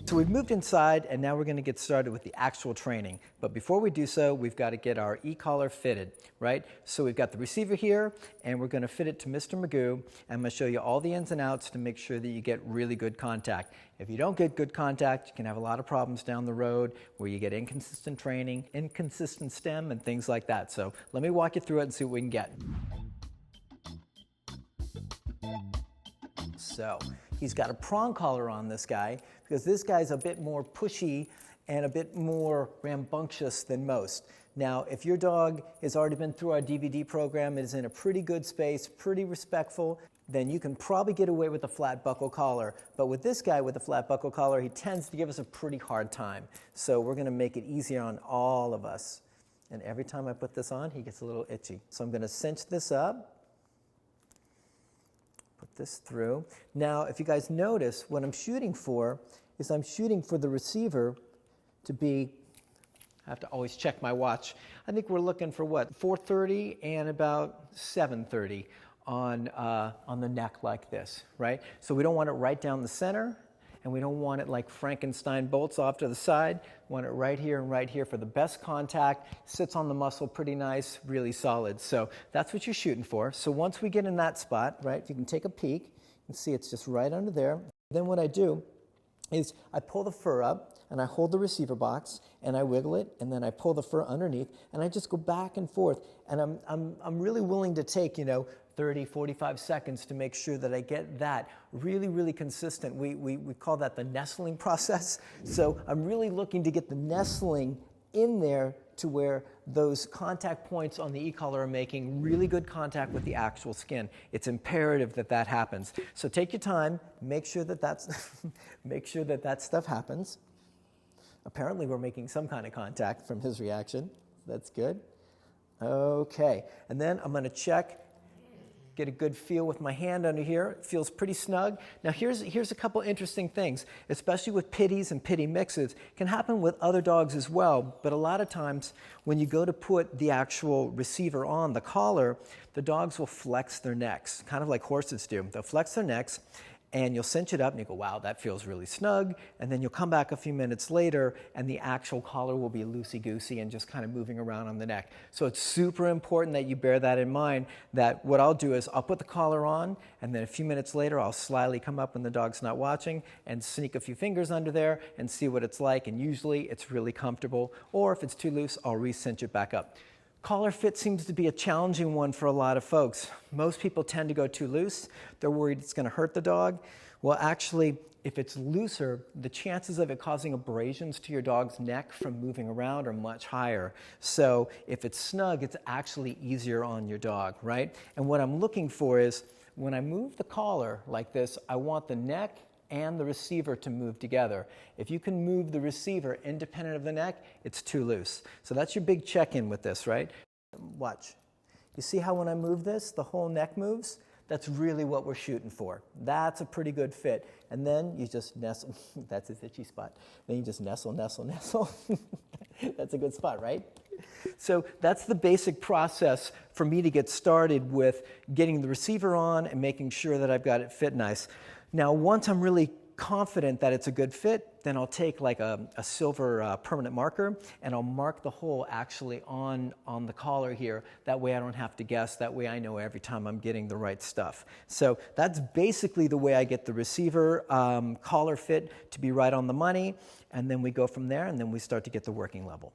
So we've moved inside, and now we're going to get started with the actual training. But before we do so, we've got to get our e-collar fitted, right? So we've got the receiver here, and we're going to fit it to Mr. Magoo. I'm going to show you all the ins and outs to make sure that you get really good contact. If you don't get good contact, you can have a lot of problems down the road where you get inconsistent training, inconsistent stem, and things like that. So let me walk you through it and see what we can get. So he's got a prong collar on, this guy, because this guy's a bit more pushy and a bit more rambunctious than most. Now, if your dog has already been through our DVD program, is in a pretty good space, pretty respectful, then you can probably get away with a flat buckle collar. But with this guy with a flat buckle collar, he tends to give us a pretty hard time. So we're going to make it easier on all of us. And every time I put this on, he gets a little itchy. So I'm going to cinch this up. Put this through. Now, if you guys notice, what I'm shooting for is I'm shooting for the receiver to be, I have to always check my watch. I think we're looking for what, 4:30 and about 7:30 on the neck like this, right? So we don't want it right down the center, and we don't want it like Frankenstein bolts off to the side. We want it right here and right here for the best contact. Sits on the muscle pretty nice, really solid. So that's what you're shooting for. So once we get in that spot, right, you can take a peek. You can see it's just right under there. Then what I do is I pull the fur up, and I hold the receiver box, and I wiggle it, and then I pull the fur underneath, and I just go back and forth. And I'm really willing to take, 30, 45 seconds to make sure that I get that really, really consistent. We call that the nestling process. So I'm really looking to get the nestling in there to where those contact points on the e-collar are making really good contact with the actual skin. It's imperative that that happens. So take your time, make sure that make sure that that stuff happens. Apparently we're making some kind of contact from his reaction. That's good. Okay, and then I'm going to check, get a good feel with my hand under here. It feels pretty snug. Now here's a couple interesting things, especially with pitties and pitty mixes. It can happen with other dogs as well, but a lot of times when you go to put the actual receiver on, the collar, the dogs will flex their necks, kind of like horses do. They'll flex their necks, and you'll cinch it up and you go, wow, that feels really snug. And then you'll come back a few minutes later and the actual collar will be loosey-goosey and just kind of moving around on the neck. So it's super important that you bear that in mind, that what I'll do is I'll put the collar on, and then a few minutes later I'll slyly come up when the dog's not watching and sneak a few fingers under there and see what it's like. And usually it's really comfortable. Or if it's too loose, I'll re-cinch it back up. Collar fit seems to be a challenging one for a lot of folks. Most people tend to go too loose. They're worried it's going to hurt the dog. Well, actually, if it's looser, the chances of it causing abrasions to your dog's neck from moving around are much higher. So if it's snug, it's actually easier on your dog, right? And what I'm looking for is when I move the collar like this, I want the neck and the receiver to move together. If you can move the receiver independent of the neck, it's too loose. So that's your big check-in with this, right? Watch. You see how when I move this, the whole neck moves? That's really what we're shooting for. That's a pretty good fit. And then you just nestle. That's his itchy spot. Then you just nestle, nestle, nestle. That's a good spot, right? So that's the basic process for me to get started with getting the receiver on and making sure that I've got it fit nice. Now, once I'm really confident that it's a good fit, then I'll take like a silver permanent marker and I'll mark the hole actually on the collar here. That way I don't have to guess. That way I know every time I'm getting the right stuff. So that's basically the way I get the receiver collar fit to be right on the money. And then we go from there and then we start to get the working level.